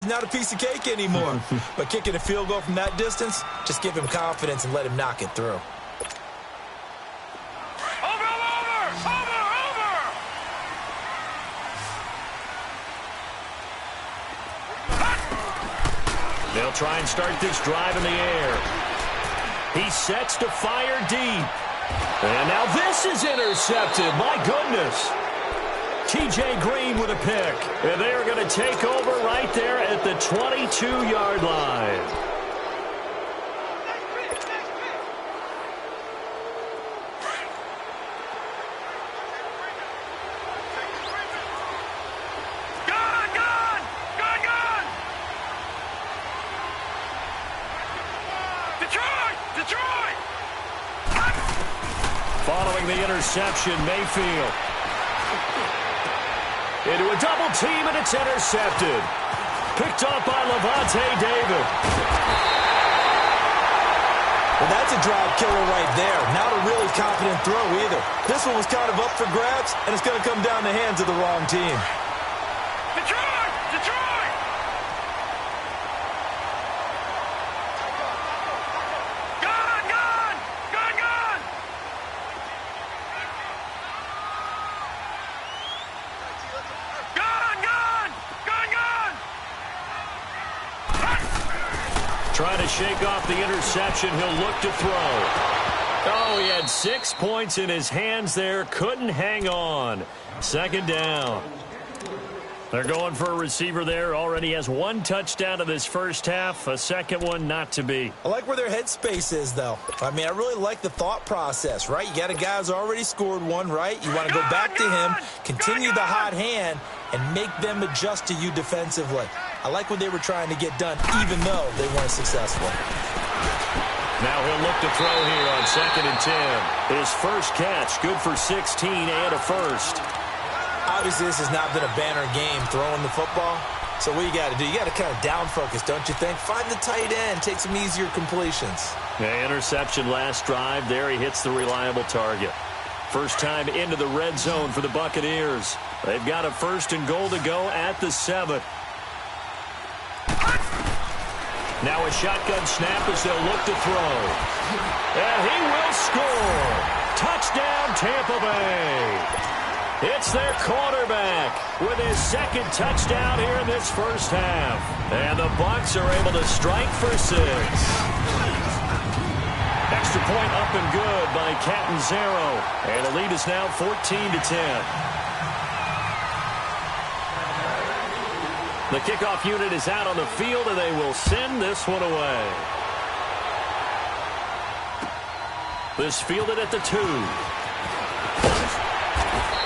not a piece of cake anymore. But kicking a field goal from that distance, just give him confidence and let him knock it through. They'll try and start this drive in the air. He sets to fire deep. And now this is intercepted. My goodness. T.J. Green with a pick. And they are going to take over right there at the 22-yard line. Following the interception, Mayfield. Into a double team, and it's intercepted. Picked up by Levante David. Well, that's a drive killer right there. Not a really confident throw either. This one was kind of up for grabs, and it's going to come down the hands of the wrong team. Detroit! Detroit! Gone! Gone! Gone! Gone! Gone! Gone! Gone! Gone! Trying to shake off the interception. He'll look to throw. Oh, he had 6 points in his hands there. Couldn't hang on. Second down. They're going for a receiver there. Already has 1 touchdown in this first half. A second one not to be. I like where their headspace is, though. I mean, I really like the thought process, right? You got a guy who's already scored one, right? You want to go back to him, continue the hot hand, and make them adjust to you defensively. I like what they were trying to get done, even though they weren't successful. Now he'll look to throw here on 2nd and 10. His first catch, good for 16 and a first. Obviously, this has not been a banner game throwing the football. So what you got to do, you got to kind of down focus, don't you think? Find the tight end, take some easier completions. Yeah, interception last drive. There he hits the reliable target. First time into the red zone for the Buccaneers. They've got a 1st and goal to go at the 7. Now a shotgun snap as they'll look to throw. And he will score. Touchdown, Tampa Bay. It's their quarterback with his 2nd touchdown here in this first half. And the Bucs are able to strike for 6. Extra point up and good by Catanzaro. And the lead is now 14-10. The kickoff unit is out on the field, and they will send this one away. This fielded at the 2.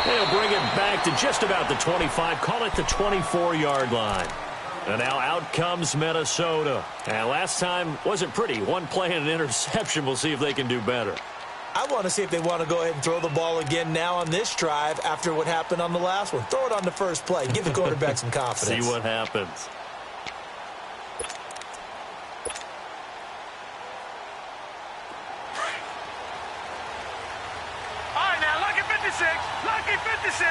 They'll bring it back to just about the 25, call it the 24-yard line. And now out comes Minnesota. And last time wasn't pretty. 1 play and an interception. We'll see if they can do better. I want to see if they want to go ahead and throw the ball again now on this drive after what happened on the last one. Throw it on the first play. Give the quarterback some confidence. See what happens. All right, now, lucky 56. Lucky 56.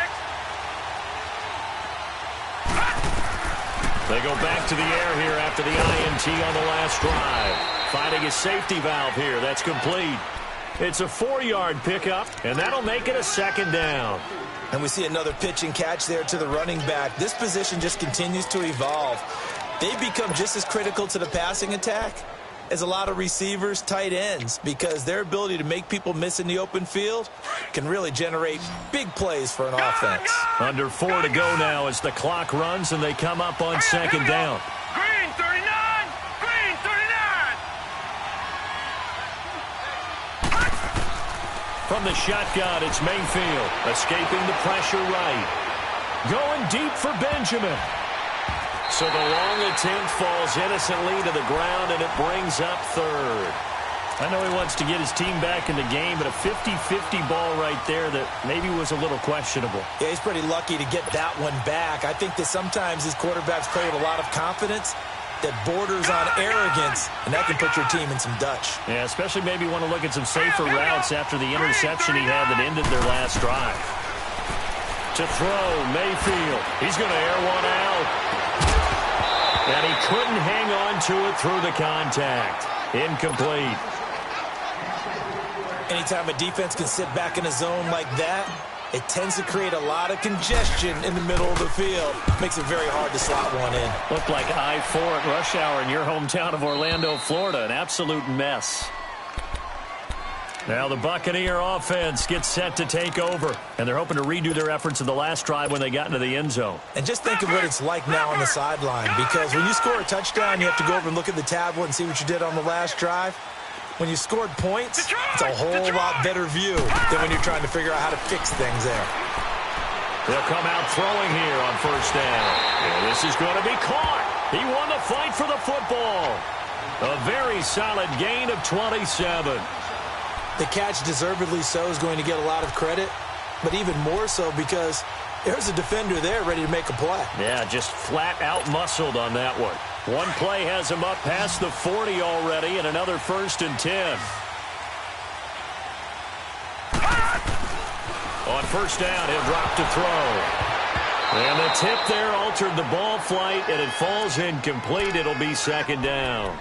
They go back to the air here after the INT on the last drive. Finding a safety valve here. That's complete. It's a 4-yard pickup, and that'll make it a 2nd down. And we see another pitch and catch there to the running back. This position just continues to evolve. They've become just as critical to the passing attack as a lot of receivers, tight ends, because their ability to make people miss in the open field can really generate big plays for an offense. Under 4 to go now as the clock runs, and they come up on 2nd down. Green 39. Green 39. From the shotgun, it's Mayfield, escaping the pressure right. Going deep for Benjamin. So the long attempt falls innocently to the ground, and it brings up 3rd. I know he wants to get his team back in the game, but a 50-50 ball right there that maybe was a little questionable. Yeah, he's pretty lucky to get that one back. I think that sometimes his quarterbacks play with a lot of confidence that borders on arrogance, and that can put your team in some Dutch. Yeah, especially maybe want to look at some safer routes after the interception he had that ended their last drive. To throw, Mayfield. He's going to air one out. And he couldn't hang on to it through the contact. Incomplete. Anytime a defense can sit back in a zone like that, it tends to create a lot of congestion in the middle of the field. Makes it very hard to slot one in. Looked like I-4 at rush hour in your hometown of Orlando, Florida. An absolute mess. Now the Buccaneer offense gets set to take over, and they're hoping to redo their efforts in the last drive when they got into the end zone. And just think of what it's like now on the sideline, because when you score a touchdown, you have to go over and look at the tablet and see what you did on the last drive. When you scored points, it's a whole lot better view than when you're trying to figure out how to fix things there. They'll come out throwing here on first down. And this is going to be caught. He won the fight for the football. A very solid gain of 27. The catch, deservedly so, is going to get a lot of credit, but even more so because there's a defender there ready to make a play. Yeah, just flat out muscled on that one. One play has him up past the 40 already, and another 1st and 10. On first down, he'll drop to throw. And the tip there altered the ball flight, and it falls incomplete. It'll be 2nd down.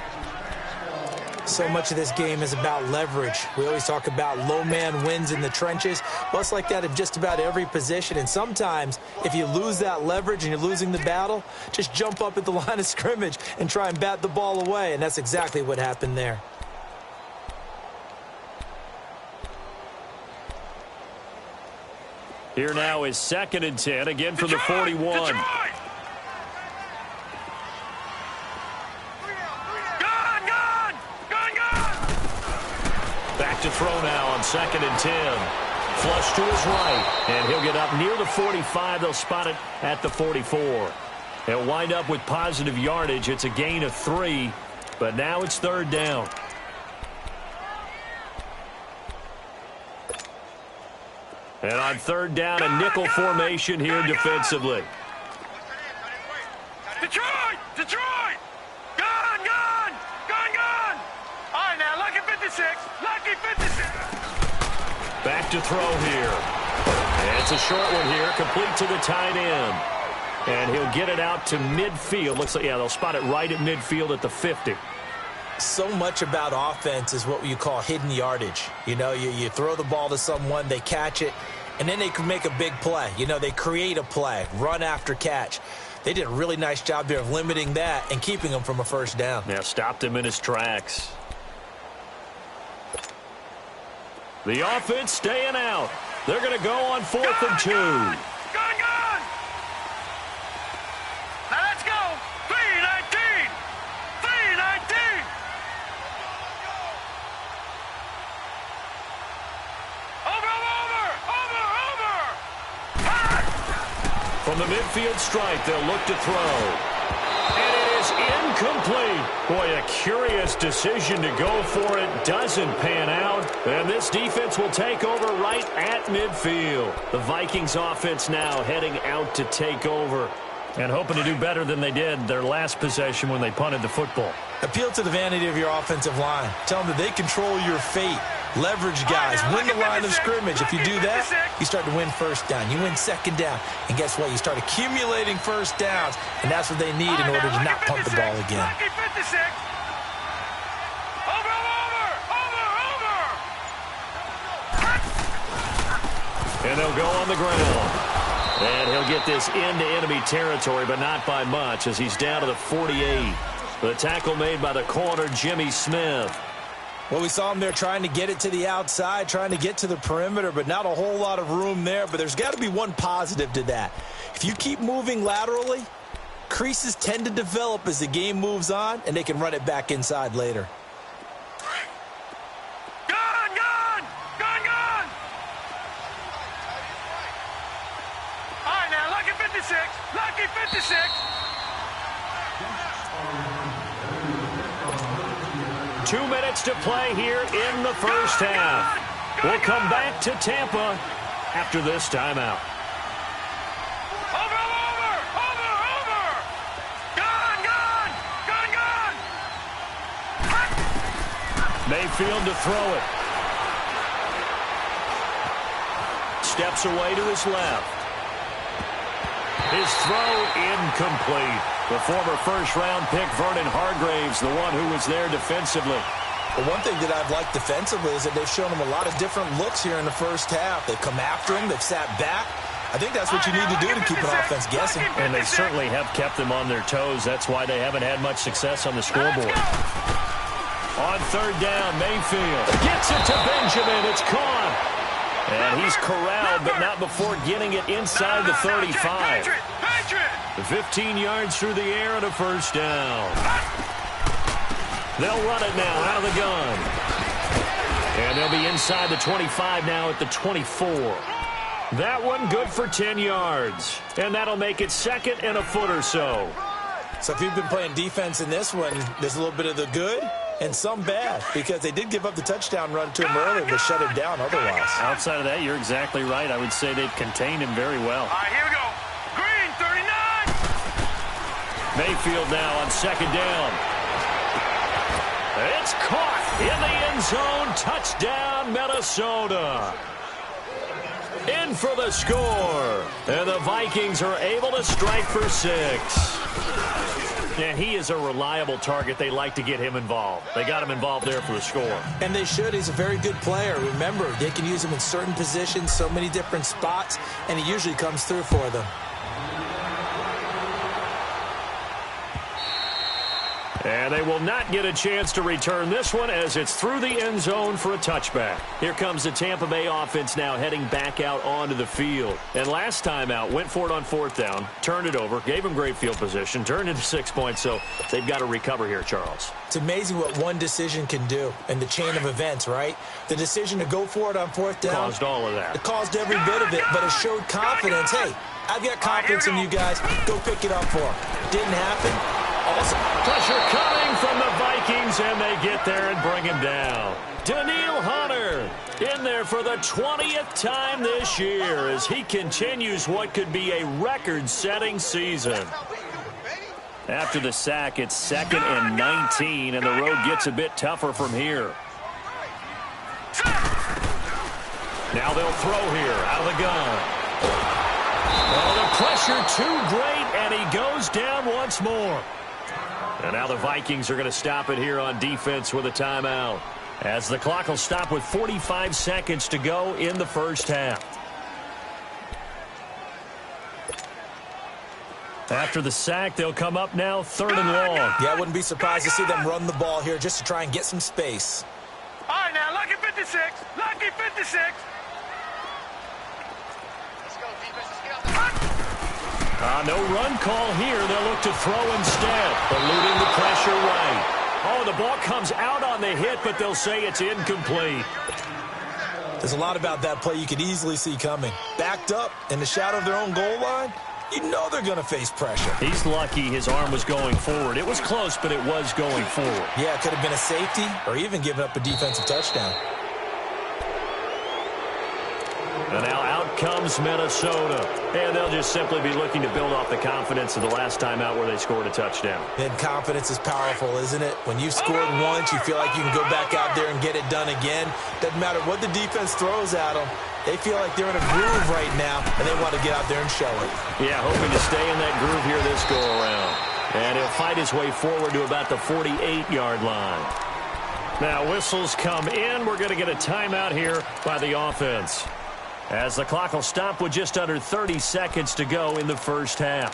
So much of this game is about leverage. We always talk about low man wins in the trenches. Well, it's like that in just about every position. And sometimes, if you lose that leverage and you're losing the battle, just jump up at the line of scrimmage and try and bat the ball away. And that's exactly what happened there. Here now is 2nd and 10, again from the 41. To throw now on 2nd and 10. Flush to his right, and he'll get up near the 45. They'll spot it at the 44. They'll wind up with positive yardage. It's a gain of 3, but now it's 3rd down. And on 3rd down, a nickel formation here defensively. Detroit! Detroit! Gone! Gone! Gone! Gone! All right, now, lucky 56. Lucky 56. Back to throw here. And it's a short one here, complete to the tight end. And he'll get it out to midfield. Looks like, yeah, they'll spot it right at midfield at the 50. So much about offense is what you call hidden yardage. You know, you throw the ball to someone, they catch it, and then they can make a big play. You know, they create a play, run after catch. They did a really nice job there of limiting that and keeping him from a 1st down. Yeah, stopped him in his tracks. The offense staying out. They're going to go on 4th and 2. Gone! Gone! Now let's go! 3-19! 3-19! Over! From the midfield stripe, they'll look to throw. And it is incomplete. Boy, a curious decision to go for it. Doesn't pan out. And this defense will take over right at midfield. The Vikings offense now heading out to take over and hoping to do better than they did their last possession when they punted the football. Appeal to the vanity of your offensive line. Tell them that they control your fate. Leverage guys. Win the line of scrimmage. If you do that, you start to win 1st down. You win 2nd down. And guess what? You start accumulating 1st downs. And that's what they need in order to not punt the ball again. And they'll go on the ground. And he'll get this into enemy territory, but not by much as he's down to the 48. The tackle made by the corner, Jimmy Smith. Well, we saw him there trying to get it to the outside, trying to get to the perimeter, but not a whole lot of room there. But there's got to be one positive to that. If you keep moving laterally, creases tend to develop as the game moves on, and they can run it back inside later. Gone! Gone! Gone! Gone! All right, now, lucky 56. Lucky 56. Two minutes to play here in the 1st half. We'll come back to Tampa after this timeout. Over! Gone! Gone! Gone! Gone! Mayfield to throw it. Steps away to his left. His throw incomplete. The former first-round pick, Vernon Hargraves, the one who was there defensively. Well, one thing that I've liked defensively is that they've shown him a lot of different looks here in the first half. They've come after him. They've sat back. I think that's what you need to do to keep an offense guessing. And they certainly have kept them on their toes. That's why they haven't had much success on the scoreboard. On third down, Mayfield gets it to Benjamin. It's caught. And he's corralled, but not before getting it inside the 35. The 15 yards through the air and a first down. They'll run it now out of the gun. And they'll be inside the 25 now at the 24. That one good for 10 yards. And that'll make it second and a foot or so. So if you've been playing defense in this one, there's a little bit of the good and some bad, because they did give up the touchdown run to him earlier, but shut him down otherwise. Outside of that, you're exactly right. I would say they've contained him very well. All right, here we go. Green, 39. Mayfield now on second down. It's caught in the end zone. Touchdown, Minnesota. In for the score. And the Vikings are able to strike for 6. And he is a reliable target. They like to get him involved. They got him involved there for the score. And they should. He's a very good player. Remember, they can use him in certain positions, so many different spots, and he usually comes through for them. And they will not get a chance to return this one as it's through the end zone for a touchback. Here comes the Tampa Bay offense now heading back out onto the field. And last time out, went for it on fourth down, turned it over, gave them great field position, turned into 6 points, so they've got to recover here, Charles. It's amazing what one decision can do in the chain of events, right? The decision to go for it on fourth down. Caused all of that. It caused every bit of it, but it showed confidence. Hey, I've got confidence in you guys. Go pick it up for them. Didn't happen. Awesome. Pressure coming from the Vikings, and they get there and bring him down. Daniil Hunter in there for the 20th time this year as he continues what could be a record-setting season. After the sack, it's 2nd and 19, and the road gets a bit tougher from here. Now they'll throw here out of the gun. Oh, the pressure too great, and he goes down once more. And now the Vikings are going to stop it here on defense with a timeout, as the clock will stop with 45 seconds to go in the first half. After the sack, they'll come up now 3rd and long. Yeah, I wouldn't be surprised to see them run the ball here just to try and get some space. All right, now, lucky 56. Lucky 56. No run call here. They'll look to throw instead, eluding the pressure right. Oh, the ball comes out on the hit, but they'll say it's incomplete. There's a lot about that play you could easily see coming. Backed up in the shadow of their own goal line, you know they're going to face pressure. He's lucky his arm was going forward. It was close, but it was going forward. Yeah, it could have been a safety or even given up a defensive touchdown. And now out comes Minnesota. And they'll just simply be looking to build off the confidence of the last time out where they scored a touchdown. And confidence is powerful, isn't it? When you've scored once, you feel like you can go back out there and get it done again. Doesn't matter what the defense throws at them. They feel like they're in a groove right now, and they want to get out there and show it. Yeah, hoping to stay in that groove here this go-around. And he'll fight his way forward to about the 48-yard line. Now, whistles come in. We're going to get a timeout here by the offense, as the clock will stop with just under 30 seconds to go in the first half.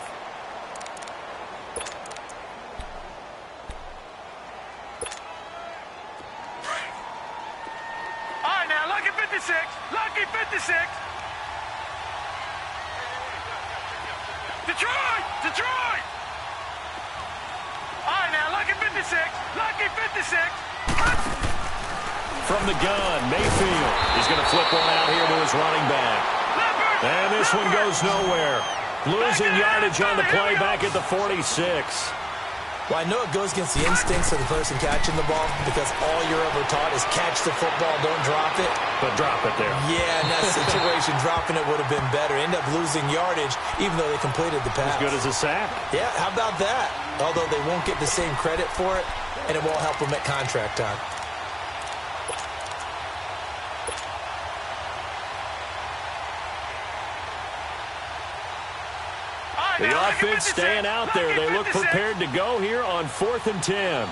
All right, now, lucky 56. Lucky 56. Detroit! Detroit! All right, now, lucky 56. Lucky 56. From the gun, Mayfield. He's going to flip one out here to his running back. And this one goes nowhere. Losing yardage on the play back at the 46. Well, I know it goes against the instincts of the person catching the ball, because all you're ever taught is catch the football, don't drop it. But drop it there. Yeah, in that situation, dropping it would have been better. End up losing yardage, even though they completed the pass. As good as a sack. Yeah, how about that? Although they won't get the same credit for it, and it won't help them at contract time. All right, The offense staying out there. They look prepared to go here on 4th and 10.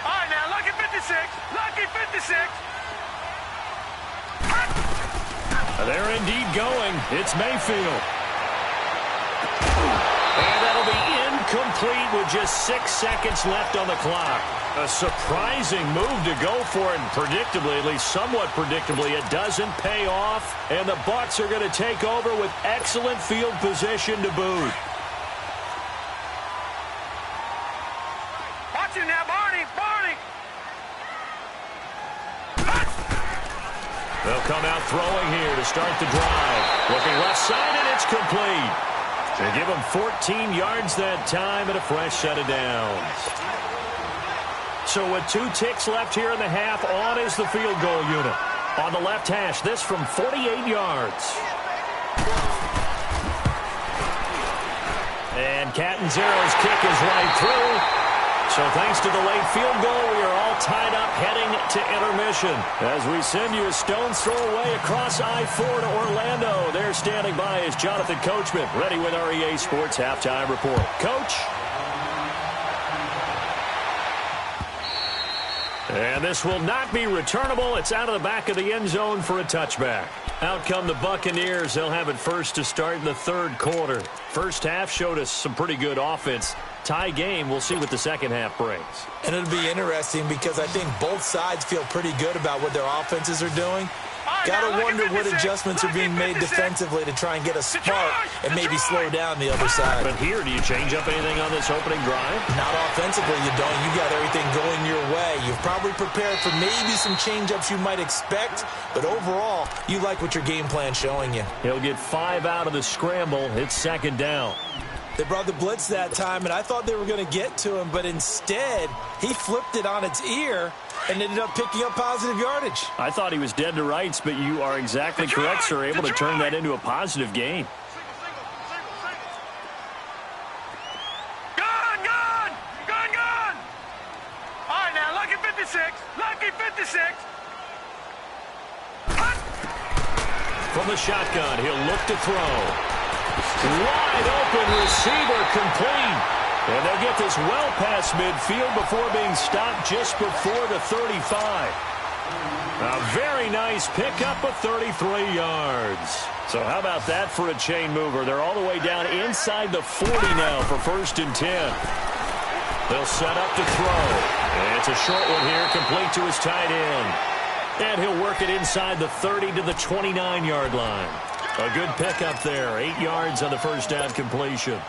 All right, now, lucky 56. Lucky 56. They're indeed going. It's Mayfield. And that'll be incomplete with just 6 seconds left on the clock. A surprising move to go for it, and predictably, at least somewhat predictably, it doesn't pay off. And the Bucs are going to take over with excellent field position to boot. Watch him now, Barney. Barney. They'll come out throwing here to start the drive. Looking left side, and it's complete. They give him 14 yards that time and a fresh set of downs. So with 2 ticks left here in the half, on is the field goal unit. On the left hash, this from 48 yards. And Catanzaro's kick is right through. So thanks to the late field goal, we are all tied up heading to intermission. As we send you a stone's throw away across I-4 to Orlando. There standing by is Jonathan Coachman, ready with our EA Sports Halftime Report. Coach? And this will not be returnable. It's out of the back of the end zone for a touchback. Out come the Buccaneers. They'll have it first to start in the 3rd quarter. First half showed us some pretty good offense. Tie game. We'll see what the second half brings. And it'll be interesting because I think both sides feel pretty good about what their offenses are doing. Got to wonder what adjustments are being made defensively to try and get a spark and maybe slow down the other side. But here, do you change up anything on this opening drive? Not offensively, you don't. You got everything going your way. You've probably prepared for maybe some change-ups you might expect, but overall, you like what your game plan's showing you. He'll get 5 out of the scramble. It's 2nd down. They brought the blitz that time, and I thought they were going to get to him, but instead, he flipped it on its ear and ended up picking up positive yardage. I thought he was dead to rights, but you are exactly correct, sir. Able to turn that into a positive gain. Gone, gone, gone, gone. All right, now, lucky 56. Lucky 56. From the shotgun, he'll look to throw. Wide open receiver complete. And they'll get this well past midfield before being stopped just before the 35. A very nice pickup of 33 yards. So how about that for a chain mover? They're all the way down inside the 40 now for 1st and 10. They'll set up to throw. And it's a short one here, complete to his tight end. And he'll work it inside the 30 to the 29-yard line. A good pickup there. 8 yards on the first down completion.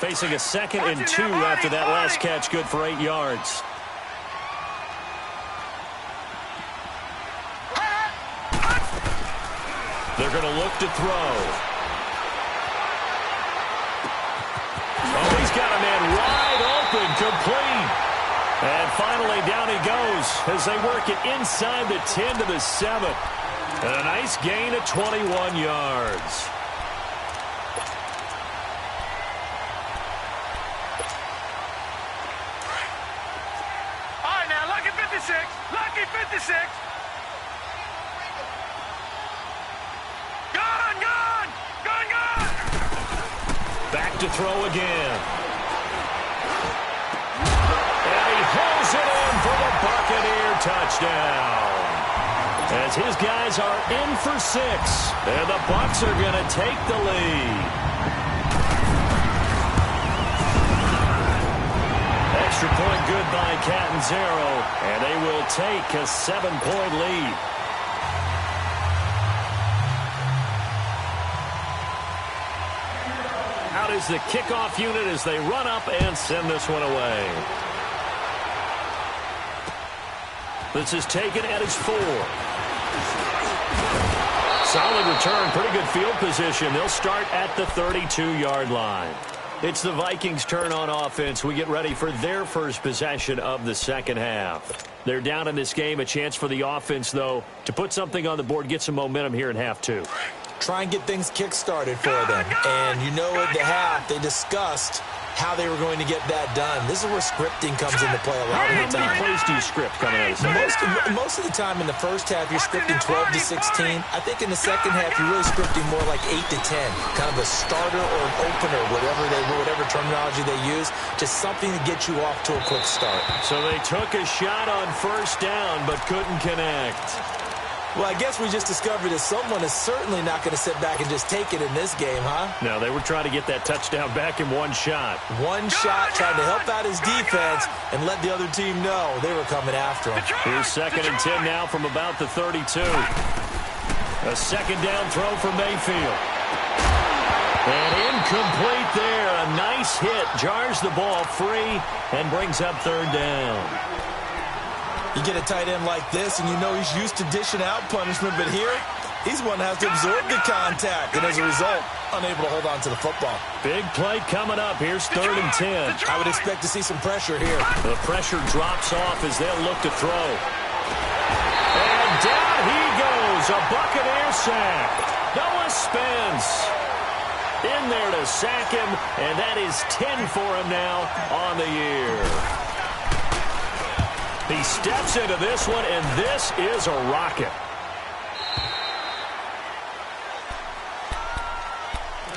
Facing a 2nd and 2 after that last catch. Good for 8 yards. They're going to look to throw. Oh, he's got a man wide open, complete. And finally down he goes as they work it inside the 10 to the 7. And a nice gain of 21 yards. All right, now, lucky 56. Lucky 56. Gone, gone, gone, gone. Back to throw again. And he holds it in for the Buccaneer touchdown. As his guys are in for 6. And the Bucs are going to take the lead. Extra point good by Catanzaro. And they will take a 7-point lead. Out is the kickoff unit as they run up and send this one away. This is taken at its 4. Solid return, pretty good field position. They'll start at the 32-yard line. It's the Vikings' turn on offense. We get ready for their first possession of the second half. They're down in this game. A chance for the offense, though, to put something on the board, get some momentum here in half 2. Try and get things kick-started for them. And you know at the half they discussed how they were going to get that done. This is where scripting comes into play a lot of the time. How many plays do you script coming out of the second? Most of the time in the first half, you're scripting 12 to 16. I think in the second half, you're really scripting more like 8 to 10. Kind of a starter or an opener, whatever terminology they use. Just something to get you off to a quick start. So they took a shot on first down, but couldn't connect. Well, I guess we just discovered that someone is certainly not going to sit back and just take it in this game, huh? No, they were trying to get that touchdown back in one shot. One shot, trying to help out his defense and let the other team know they were coming after him. Here's 2nd and 10 now from about the 32. A second down throw for Mayfield. And incomplete there. A nice hit. Jars the ball free and brings up 3rd down. You get a tight end like this, and you know he's used to dishing out punishment, but here, he's one that has to absorb the contact, and as a result, unable to hold on to the football. Big play coming up. Here's 3rd and 10. I would expect to see some pressure here. The pressure drops off as they'll look to throw. And down he goes. A Buccaneer sack. Noah Spence in there to sack him, and that is 10 for him now on the year. He steps into this one, and this is a rocket.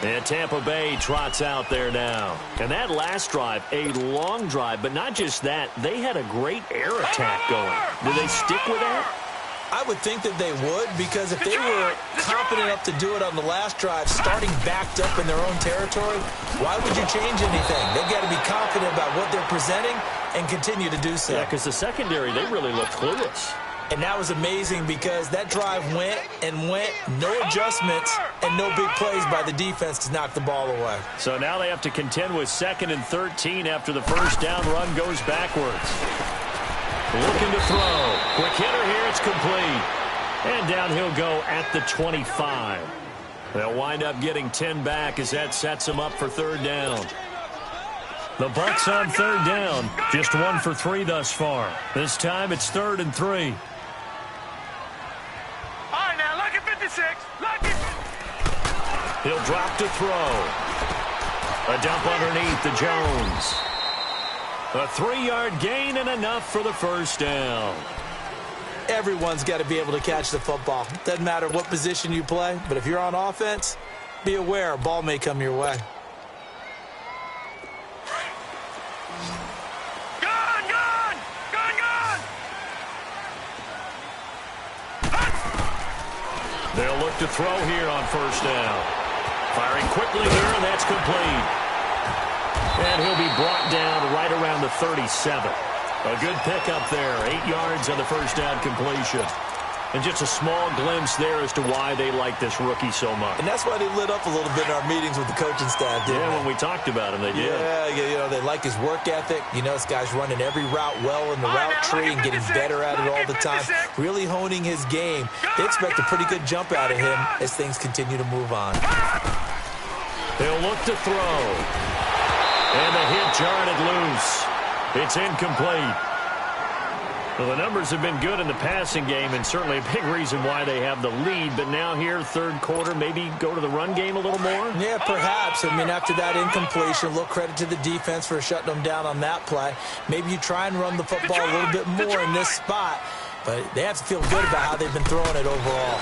And Tampa Bay trots out there now. And that last drive, a long drive, but not just that. They had a great air attack going. Do they stick with that? I would think that they would, because if they were confident enough to do it on the last drive, starting backed up in their own territory, why would you change anything? They've got to be confident about what they're presenting and continue to do so. Yeah, because the secondary, they really looked clueless. And that was amazing because that drive went and went, no adjustments and no big plays by the defense to knock the ball away. So now they have to contend with 2nd and 13 after the first down run goes backwards. Looking to throw. Quick hitter here, it's complete. And down he'll go at the 25. They'll wind up getting 10 back as that sets them up for 3rd down. The Bucs on 3rd down. Just 1 for 3 thus far. This time it's 3rd and 3. All right, now, lucky 56. Lucky. He'll drop to throw. A dump underneath to Jones. A 3-yard gain and enough for the first down. Everyone's got to be able to catch the football. Doesn't matter what position you play, but if you're on offense, be aware a ball may come your way. They'll look to throw here on first down. Firing quickly here, and that's complete. And he'll be brought down right around the 37. A good pickup there. 8 yards on the first down completion. And just a small glimpse there as to why they like this rookie so much. And that's why they lit up a little bit in our meetings with the coaching staff, didn't they? When we talked about him, they did. Yeah, they like his work ethic. You know, this guy's running every route well in the route tree and getting better at it all the time. Really honing his game. They expect a pretty good jump out of him as things continue to move on. They'll look to throw. And the hit jarred it loose. It's incomplete. Well, the numbers have been good in the passing game, and certainly a big reason why they have the lead. But now here, 3rd quarter, maybe go to the run game a little more? Yeah, perhaps. I mean, after that incompletion, a little credit to the defense for shutting them down on that play. Maybe you try and run the football a little bit more in this spot, but they have to feel good about how they've been throwing it overall.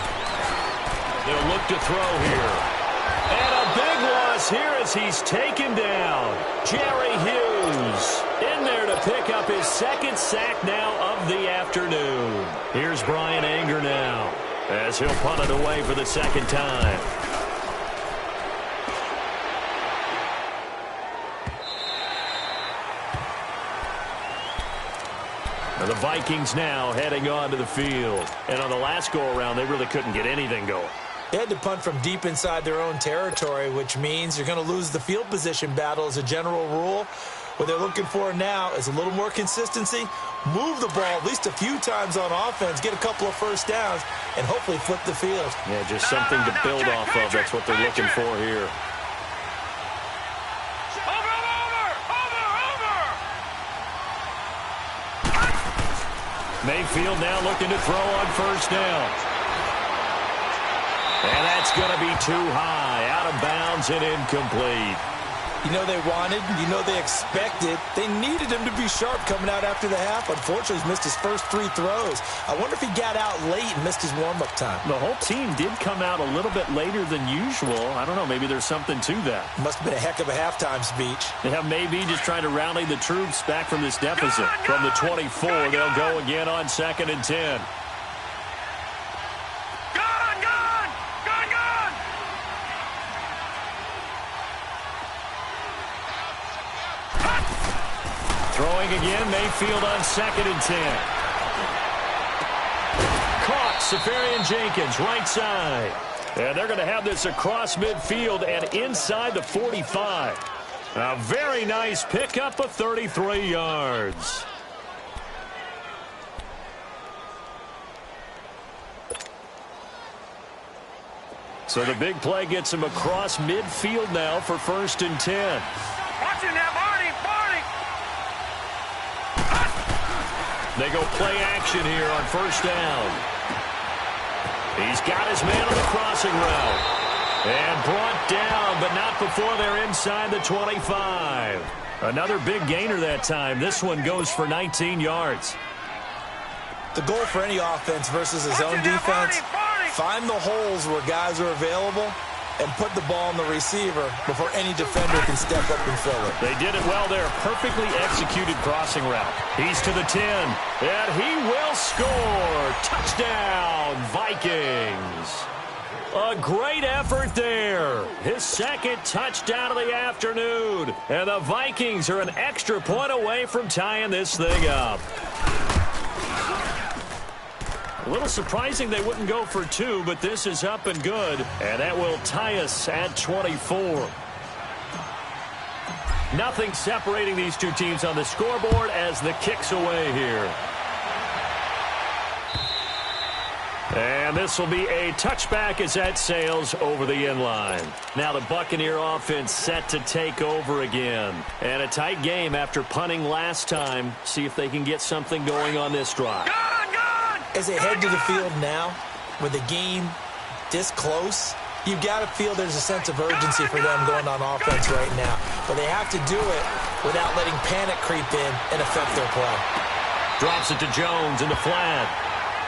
They'll look to throw here. And a big loss here as he's taken down. Jerry Hughes in there to pick up his 2nd sack now of the afternoon. Here's Brian Anger now as he'll punt it away for the 2nd time. And the Vikings now heading onto the field. And on the last go-around, they really couldn't get anything going. They had to punt from deep inside their own territory, which means you're going to lose the field position battle as a general rule. What they're looking for now is a little more consistency, move the ball at least a few times on offense, get a couple of first downs, and hopefully flip the field. Yeah, just something to build off of. That's what they're looking for here. Mayfield now looking to throw on first down. And that's going to be too high, out of bounds and incomplete. You know they wanted, you know they expected. They needed him to be sharp coming out after the half. Unfortunately, he's missed his first 3 throws. I wonder if he got out late and missed his warm-up time. The whole team did come out a little bit later than usual. I don't know, maybe there's something to that. Must have been a heck of a halftime speech. Yeah, maybe just trying to rally the troops back from this deficit. From the 24, they'll go again on 2nd and 10. Throwing again, Mayfield on 2nd and 10. Caught, Safarian Jenkins, right side. And they're going to have this across midfield and inside the 45. A very nice pickup of 33 yards. So the big play gets him across midfield now for 1st and 10. Watch it now, Barney. They go play action here on 1st down. He's got his man on the crossing route. And brought down, but not before they're inside the 25. Another big gainer that time. This one goes for 19 yards. The goal for any offense versus his own defense, find the holes where guys are available and put the ball on the receiver before any defender can step up and fill it. They did it well there. Perfectly executed crossing route. He's to the 10, and he will score. Touchdown, Vikings. A great effort there. His 2nd touchdown of the afternoon. And the Vikings are an extra point away from tying this thing up. A little surprising they wouldn't go for 2, but this is up and good. And that will tie us at 24. Nothing separating these two teams on the scoreboard as the kick's away here. And this will be a touchback as that sails over the end line. Now the Buccaneer offense set to take over again. And a tight game after punting last time. See if they can get something going on this drive. As they head to the field now, with the game this close, you've got to feel there's a sense of urgency for them going on offense right now. But they have to do it without letting panic creep in and affect their play. Drops it to Jones in the flat.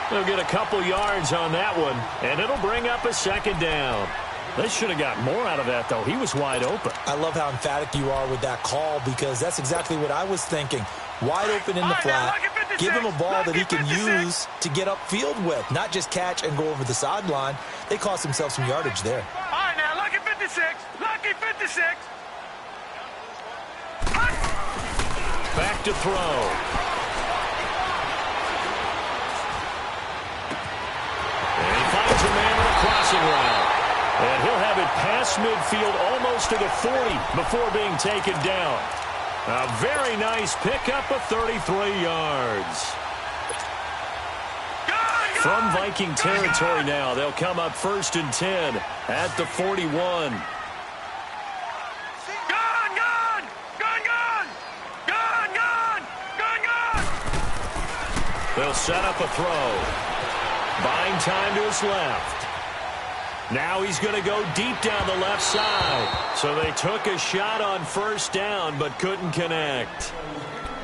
They'll get a couple yards on that one, and it'll bring up a 2nd down. They should have got more out of that, though. He was wide open. I love how emphatic you are with that call because that's exactly what I was thinking. Wide open in the flat. Give him a ball that he can use to get upfield with, not just catch and go over the sideline. They cost themselves some yardage there. All right, now, lucky 56. Lucky 56. Back to throw. And he finds a man on a crossing route. And he'll have it past midfield almost to the 40 before being taken down. A very nice pickup of 33 yards. From Viking territory now, they'll come up 1st and 10 at the 41. Gun! They'll set up a throw. Buying time to his left. Now he's going to go deep down the left side. So they took a shot on 1st down, but couldn't connect.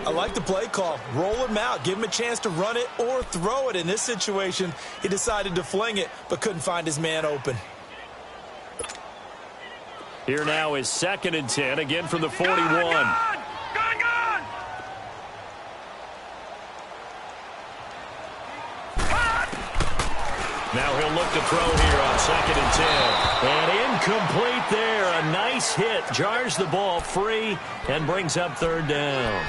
I like the play call. Roll him out. Give him a chance to run it or throw it. In this situation, he decided to fling it, but couldn't find his man open. Here now is 2nd and 10, again from the 41. Now he'll look to throw here on 2nd and 10. And incomplete there. A nice hit. Jars the ball free and brings up 3rd down.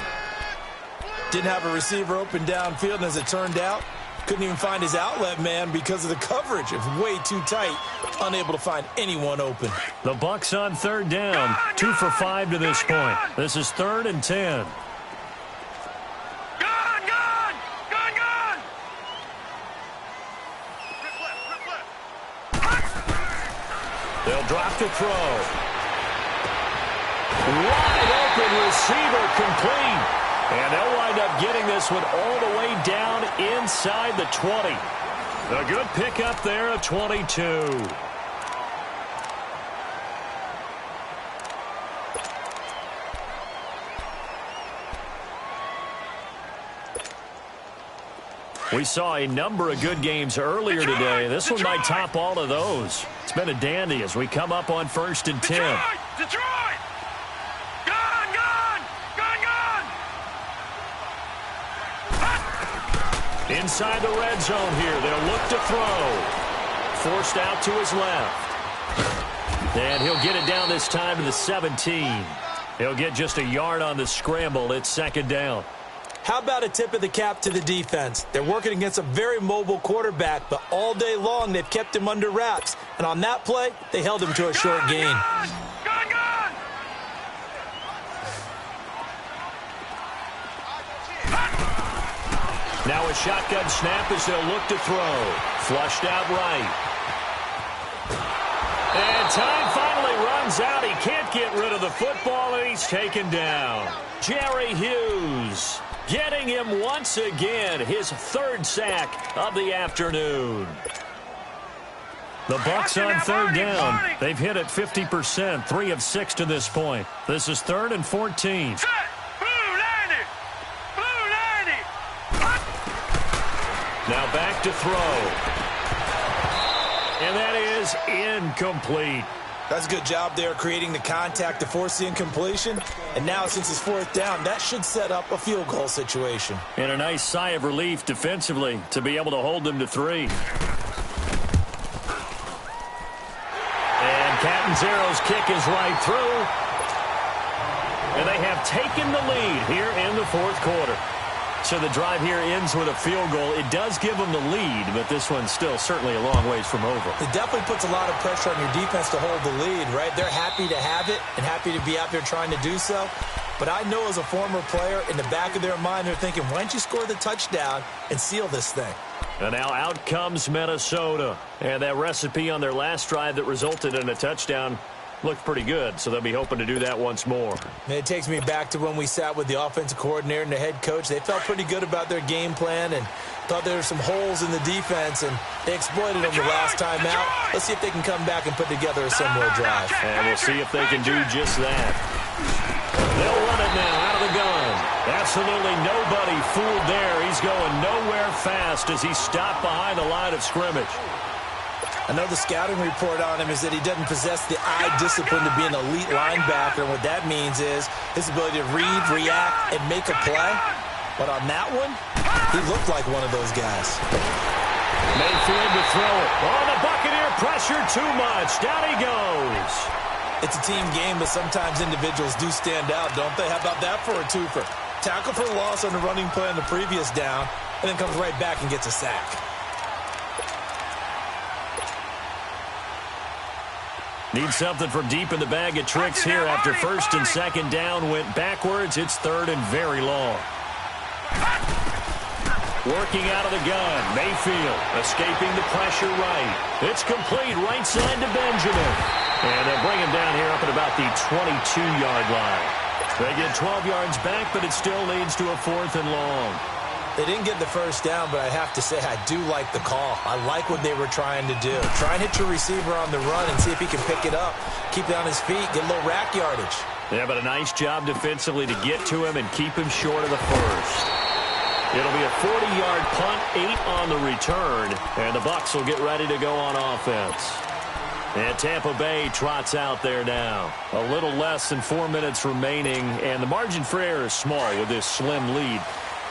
Didn't have a receiver open downfield, and as it turned out, couldn't even find his outlet man because of the coverage. It was way too tight. Unable to find anyone open. The Bucs on 3rd down. 2 for 5 to this point. This is 3rd and 10. They'll drop to throw. Wide open receiver complete. And they'll wind up getting this one all the way down inside the 20. A good pickup there of 22. We saw a number of good games earlier today. This one might top all of those. It's been a dandy as we come up on 1st and 10. Detroit! Gun, gun! Gun, gun! Inside the red zone here. They'll look to throw. Forced out to his left. And he'll get it down this time to the 17. He'll get just a yard on the scramble. It's 2nd down. How about a tip of the cap to the defense? They're working against a very mobile quarterback, but all day long they've kept him under wraps. And on that play, they held him to a short gain. Gun, gun! Now a shotgun snap as they'll look to throw. Flushed out right. And time finally runs out. He can't get rid of the football, and he's taken down. Jerry Hughes getting him once again, his 3rd sack of the afternoon. The Bucs on 3rd down. They've hit it 50%, 3 of 6 to this point. This is 3rd and 14. Set! Blue 90! Blue 90! Now back to throw. And that is incomplete. That's a good job there creating the contact to force the incompletion. And now since it's 4th down, that should set up a field goal situation. And a nice sigh of relief defensively to be able to hold them to 3. And Catanzaro's kick is right through. And they have taken the lead here in the 4th quarter. So the drive here ends with a field goal. It does give them the lead, but this one's still certainly a long ways from over. It definitely puts a lot of pressure on your defense to hold the lead, right? They're happy to have it and happy to be out there trying to do so. But I know as a former player, in the back of their mind, they're thinking, why don't you score the touchdown and seal this thing? And now out comes Minnesota. And that recipe on their last drive that resulted in a touchdown looked pretty good, so they'll be hoping to do that once more. And it takes me back to when we sat with the offensive coordinator and the head coach. They felt pretty good about their game plan and thought there were some holes in the defense, and they exploited them the last time out. Let's see if they can come back and put together a similar drive. And we'll see if they can do just that. They'll run it now out of the gun. Absolutely nobody fooled there. He's going nowhere fast as he stopped behind the line of scrimmage. I know the scouting report on him is that he doesn't possess the eye discipline to be an elite linebacker, and what that means is his ability to read, react, and make a play. But on that one, he looked like one of those guys. Mayfield to throw it. Oh, the Buccaneer pressure too much. Down he goes. It's a team game, but sometimes individuals do stand out, don't they? How about that for a twofer? Tackle for loss on the running play on the previous down, and then comes right back and gets a sack. Need something from deep in the bag of tricks here after 1st and 2nd down went backwards. It's 3rd and very long. Working out of the gun. Mayfield escaping the pressure right. It's complete right side to Benjamin. And they'll bring him down here up at about the 22-yard line. They get 12 yards back, but it still leads to a 4th and long. They didn't get the first down, but I have to say I do like the call. I like what they were trying to do. Try and hit your receiver on the run and see if he can pick it up. Keep it on his feet, get a little rack yardage. Yeah, but a nice job defensively to get to him and keep him short of the first. It'll be a 40-yard punt, 8 on the return, and the Bucs will get ready to go on offense. And Tampa Bay trots out there now. A little less than 4 minutes remaining, and the margin for error is small with this slim lead.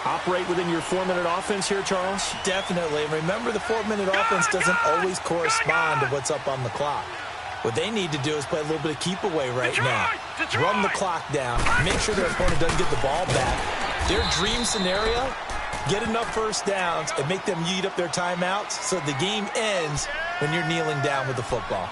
Operate within your 4-minute offense here, Charles? Definitely. And remember, the 4-minute offense doesn't always correspond to what's up on the clock. What they need to do is play a little bit of keep away right now. Run the clock down. Make sure their opponent doesn't get the ball back. Their dream scenario, get enough first downs and make them eat up their timeouts so the game ends when you're kneeling down with the football.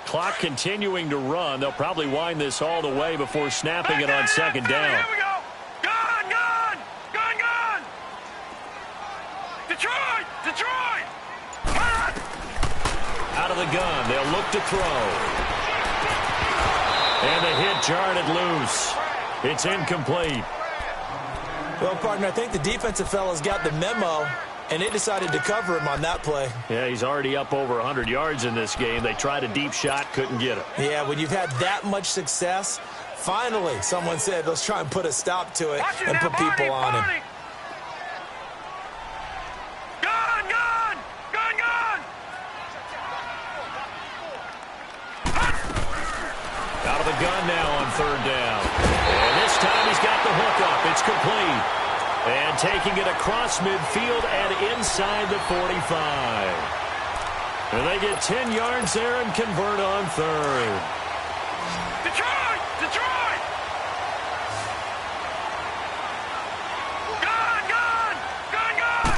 Clock continuing to run. They'll probably wind this all the way before snapping it on 2nd down. Here we go. Gun, gun, gun, gun. Detroit, Detroit. Out of the gun. They'll look to throw. And the hit jarred it loose. It's incomplete. Well, partner, I think the defensive fellas got the memo, and they decided to cover him on that play. Yeah, he's already up over 100 yards in this game. They tried a deep shot, couldn't get it. Yeah, when you've had that much success, finally someone said, let's try and put a stop to it and put people on him. Gun, gun! Gun, gun! Out of the gun now on third down. And this time he's got the hook up. It's complete. And taking it across midfield and inside the 45. And they get 10 yards there and convert on third. Detroit! Detroit! Gun, gun! Gun, gun!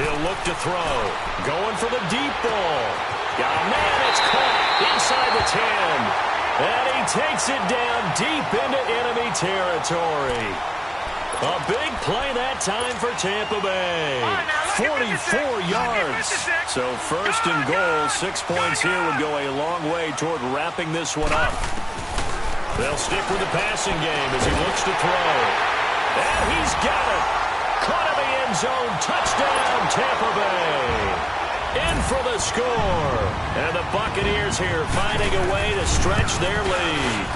He'll look to throw. Going for the deep ball. Got a man, it's caught inside the 10. And he takes it down deep into enemy territory. A big play that time for Tampa Bay. 44 yards. So first and goal, 6 points here would go a long way toward wrapping this one up. They'll stick with the passing game as he looks to throw. And he's got it. Caught in the end zone. Touchdown, Tampa Bay. In for the score. And the Buccaneers here finding a way to stretch their lead.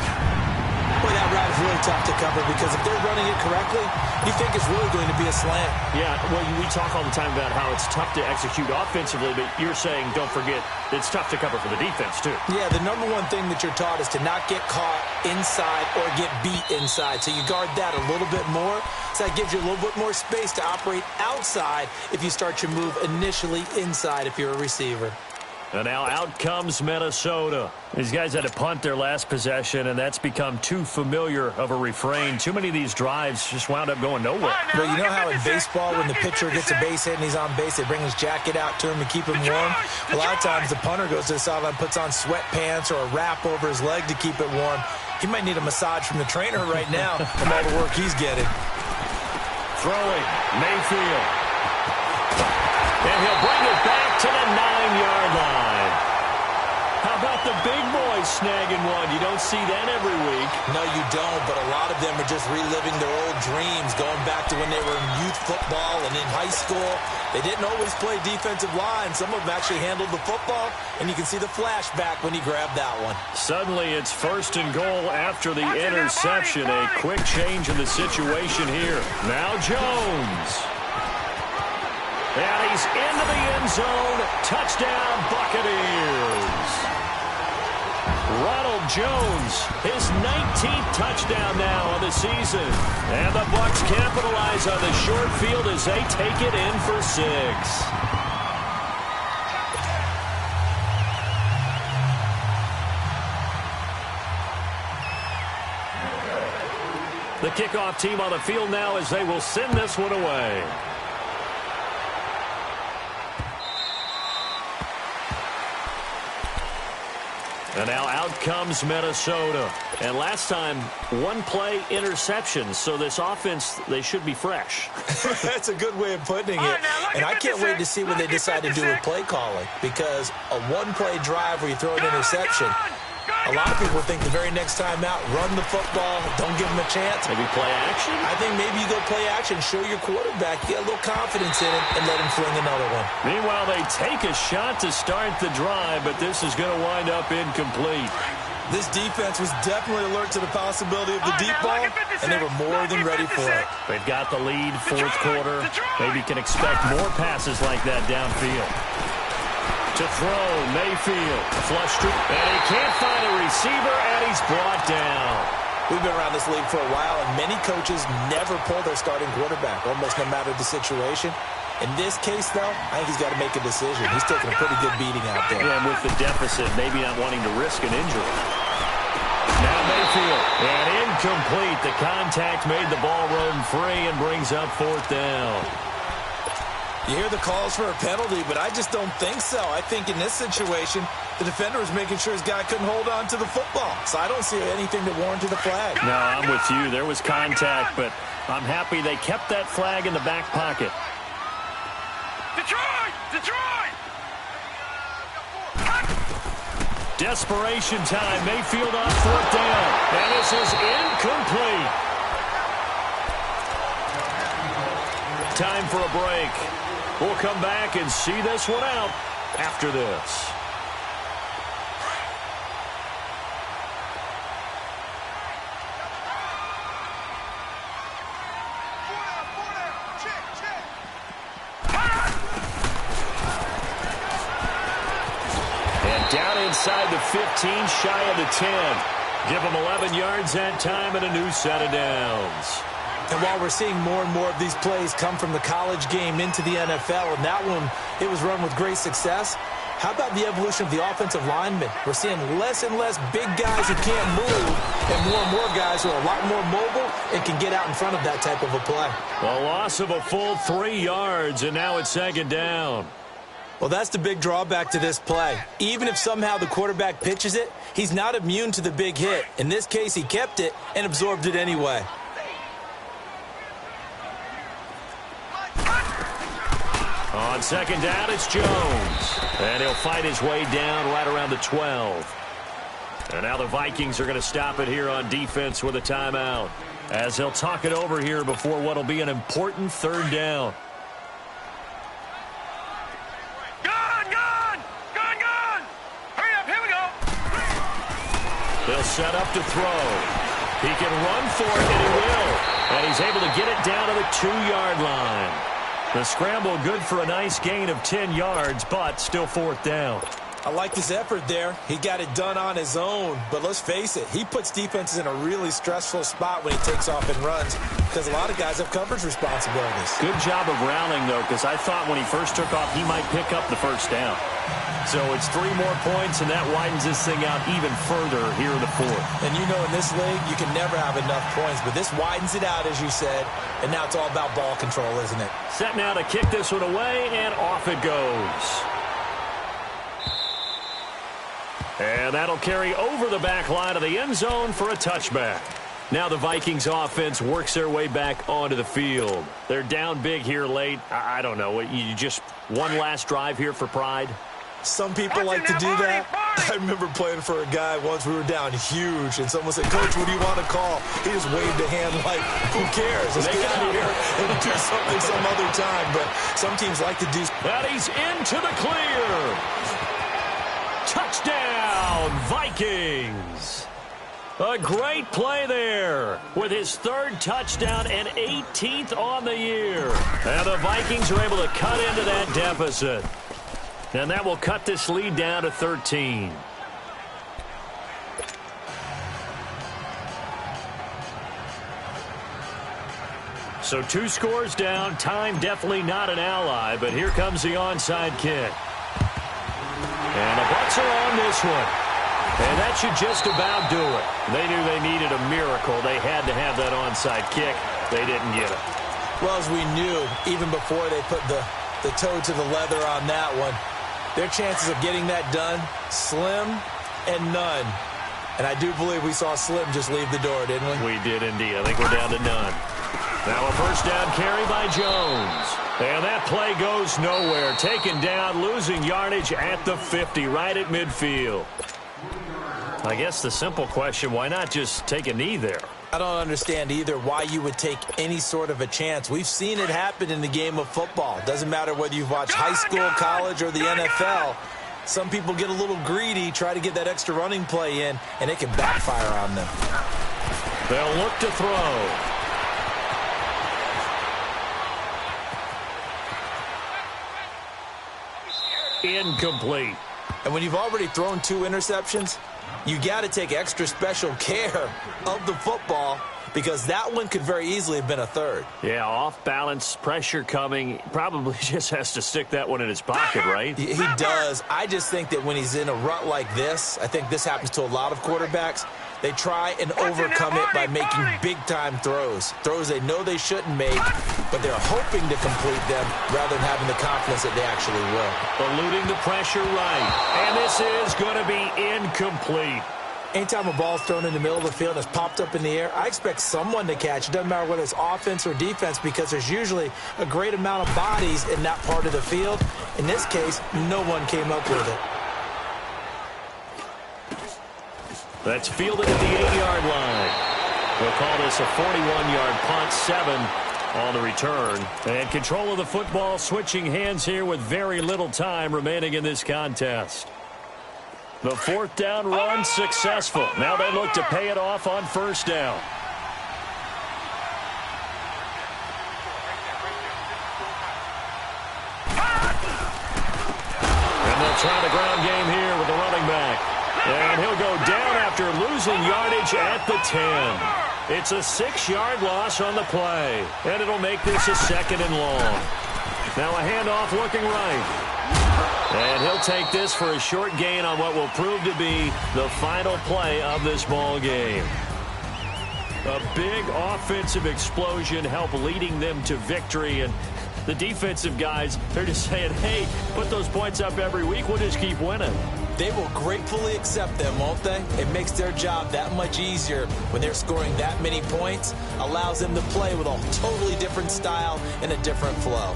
Boy, that route is really tough to cover because if they're running it correctly, you think it's really going to be a slant. Yeah, well, we talk all the time about how it's tough to execute offensively, but you're saying, don't forget, it's tough to cover for the defense, too. Yeah, the number one thing that you're taught is to not get caught inside or get beat inside. So you guard that a little bit more. So that gives you a little bit more space to operate outside if you start your move initially inside if you're a receiver. And now out comes Minnesota. These guys had to punt their last possession, and that's become too familiar of a refrain. Too many of these drives just wound up going nowhere. Well, you know how in baseball, when the pitcher gets a base hit and he's on base, they bring his jacket out to him to keep him warm? A lot of times the punter goes to the sideline, puts on sweatpants or a wrap over his leg to keep it warm. He might need a massage from the trainer right now from all the work he's getting. Throwing, Mayfield. And he'll bring it back to the 9-yard line. How about the big boys snagging one? You don't see that every week. No, you don't, but a lot of them are just reliving their old dreams, going back to when they were in youth football and in high school. They didn't always play defensive line. Some of them actually handled the football, and you can see the flashback when he grabbed that one. Suddenly, it's first and goal after the interception. A quick change in the situation here. Now Jones. And he's into the end zone. Touchdown, Buccaneers. Ronald Jones, his 19th touchdown now on the season. And the Bucs capitalize on the short field as they take it in for 6. The kickoff team on the field now as they will send this one away. And now out comes Minnesota. And last time, one play interception. So this offense, they should be fresh. That's a good way of putting it. And I can't wait to see what they decide to do with play calling. Because a one-play drive where you throw an interception, a lot of people think the very next time out, run the football, don't give them a chance. Maybe play action? I think maybe you go play action, show your quarterback, get a little confidence in him, and let him fling another one. Meanwhile, they take a shot to start the drive, but this is going to wind up incomplete. This defense was definitely alert to the possibility of the deep ball, and they were more than ready for it. They've got the lead, fourth quarter. Maybe can expect more passes like that downfield. To throw, Mayfield, flushed it, and he can't find a receiver, and he's brought down. We've been around this league for a while, and many coaches never pull their starting quarterback, almost no matter the situation. In this case, though, I think he's got to make a decision. He's taking a pretty good beating out there. Yeah, with the deficit, maybe not wanting to risk an injury. Now Mayfield, and incomplete. The contact made the ball roam free and brings up fourth down. You hear the calls for a penalty, but I just don't think so. I think in this situation, the defender was making sure his guy couldn't hold on to the football. So I don't see anything that warranted a flag. No, I'm with you. There was contact, but I'm happy they kept that flag in the back pocket. Detroit! Detroit! Desperation time. Mayfield on fourth down. And this is incomplete. time for a break. We'll come back and see this one out after this. And down inside the 15, shy of the 10. Give them 11 yards that time and a new set of downs. And while we're seeing more and more of these plays come from the college game into the NFL, and that one, it was run with great success, how about the evolution of the offensive linemen? We're seeing less and less big guys who can't move and more guys who are a lot more mobile and can get out in front of that type of a play. A loss of a full 3 yards, and now it's second down. Well, that's the big drawback to this play. Even if somehow the quarterback pitches it, he's not immune to the big hit. In this case, he kept it and absorbed it anyway. On second down, it's Jones. And he'll fight his way down right around the 12. And now the Vikings are going to stop it here on defense with a timeout, as they'll talk it over here before what will be an important third down. They'll set up to throw. He can run for it, and he will. And he's able to get it down to the 2-yard line. The scramble good for a nice gain of 10 yards, but still fourth down. I like his effort there. He got it done on his own. But let's face it, he puts defenses in a really stressful spot when he takes off and runs, because a lot of guys have coverage responsibilities. Good job of rallying, though, because I thought when he first took off, he might pick up the first down. So it's 3 more points, and that widens this thing out even further here in the fourth. And you know, in this league, you can never have enough points, but this widens it out, as you said, and now it's all about ball control, isn't it? Set now to kick this one away, and off it goes. And that'll carry over the back line of the end zone for a touchback. Now the Vikings offense works their way back onto the field. They're down big here late. I don't know. You just one last drive here for pride? Some people like to do that. I remember playing for a guy once. We were down huge, and someone said, "Coach, what do you want to call?" He just waved a hand like, "Who cares? Let's get out of here and do something some other time." But some teams like to do. That he's into the clear. Touchdown, Vikings. A great play there with his 3rd touchdown and 18th on the year. And the Vikings are able to cut into that deficit. And that will cut this lead down to 13. So 2 scores down. Time definitely not an ally, but here comes the onside kick. And the Bucs are on this one. And that should just about do it. They knew they needed a miracle. They had to have that onside kick. They didn't get it. Well, as we knew, even before they put the toe to the leather on that one, their chances of getting that done, slim and none. And I do believe we saw Slim just leave the door, didn't we? We did indeed. I think we're down to none. Now a first down carry by Jones. And that play goes nowhere. Taken down, losing yardage at the 50, right at midfield. I guess the simple question, why not just take a knee there? I don't understand either why you would take any sort of a chance. We've seen it happen in the game of football. Doesn't matter whether you've watched high school, college, or the NFL. Some people get a little greedy, try to get that extra running play in, and it can backfire on them. They'll look to throw. Incomplete. And when you've already thrown 2 interceptions, you got to take extra special care of the football, because that one could very easily have been a 3rd. Yeah, off balance, pressure coming. Probably just has to stick that one in his pocket, right? He does. I just think that when he's in a rut like this, I think this happens to a lot of quarterbacks, they try and overcome it by making big-time throws. Throws they know they shouldn't make, but they're hoping to complete them rather than having the confidence that they actually will. Eluding the pressure right. And this is going to be incomplete. Anytime a ball's thrown in the middle of the field and it's popped up in the air, I expect someone to catch. It doesn't matter whether it's offense or defense, because there's usually a great amount of bodies in that part of the field. In this case, no one came up with it. That's fielded at the 8-yard line. We'll call this a 41-yard punt, 7 on the return. And control of the football switching hands here with very little time remaining in this contest. The fourth down run successful. Now they look to pay it off on first down. And they'll try the ground game here with the running back. And he'll go down after losing yardage at the 10. It's a 6-yard loss on the play. And it'll make this a 2nd and long. Now a handoff looking right. And he'll take this for a short gain on what will prove to be the final play of this ball game. A big offensive explosion helped leading them to victory. And the defensive guys, they're just saying, hey, put those points up every week. We'll just keep winning. They will gratefully accept them, won't they? It makes their job that much easier when they're scoring that many points. Allows them to play with a totally different style and a different flow.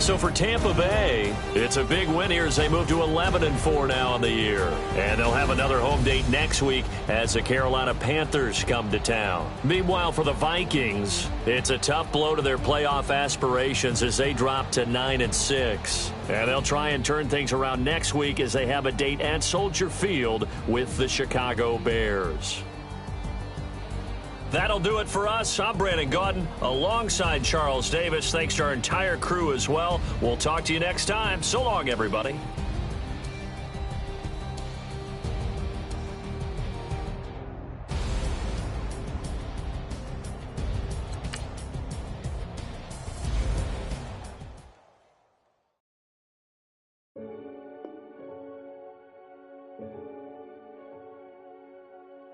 So for Tampa Bay, it's a big win here as they move to 11-4 now on the year. And they'll have another home date next week as the Carolina Panthers come to town. Meanwhile, for the Vikings, it's a tough blow to their playoff aspirations as they drop to 9-6. And they'll try and turn things around next week as they have a date at Soldier Field with the Chicago Bears. That'll do it for us. I'm Brandon Gaudin alongside Charles Davis. Thanks to our entire crew as well. We'll talk to you next time. So long, everybody.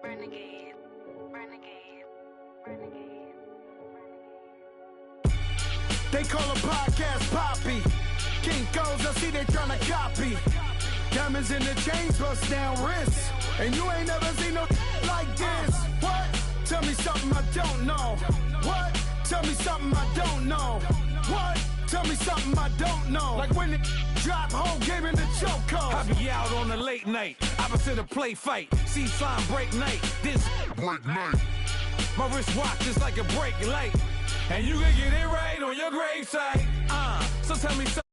Renegade, renegade, renegade, renegade. They call a podcast Poppy. Kinkos, I see they tryna copy. Diamonds in the chains, bust down wrists. And you ain't never seen no like this. What? Tell me something I don't know. What? Tell me something I don't know. What? Tell me something I don't know. Like when it drop, whole game in the chokehold. I be out on a late night, opposite a play fight. See slime break night, this break night. My wristwatch is like a break light. And you can get it right on your gravesite. So tell me something.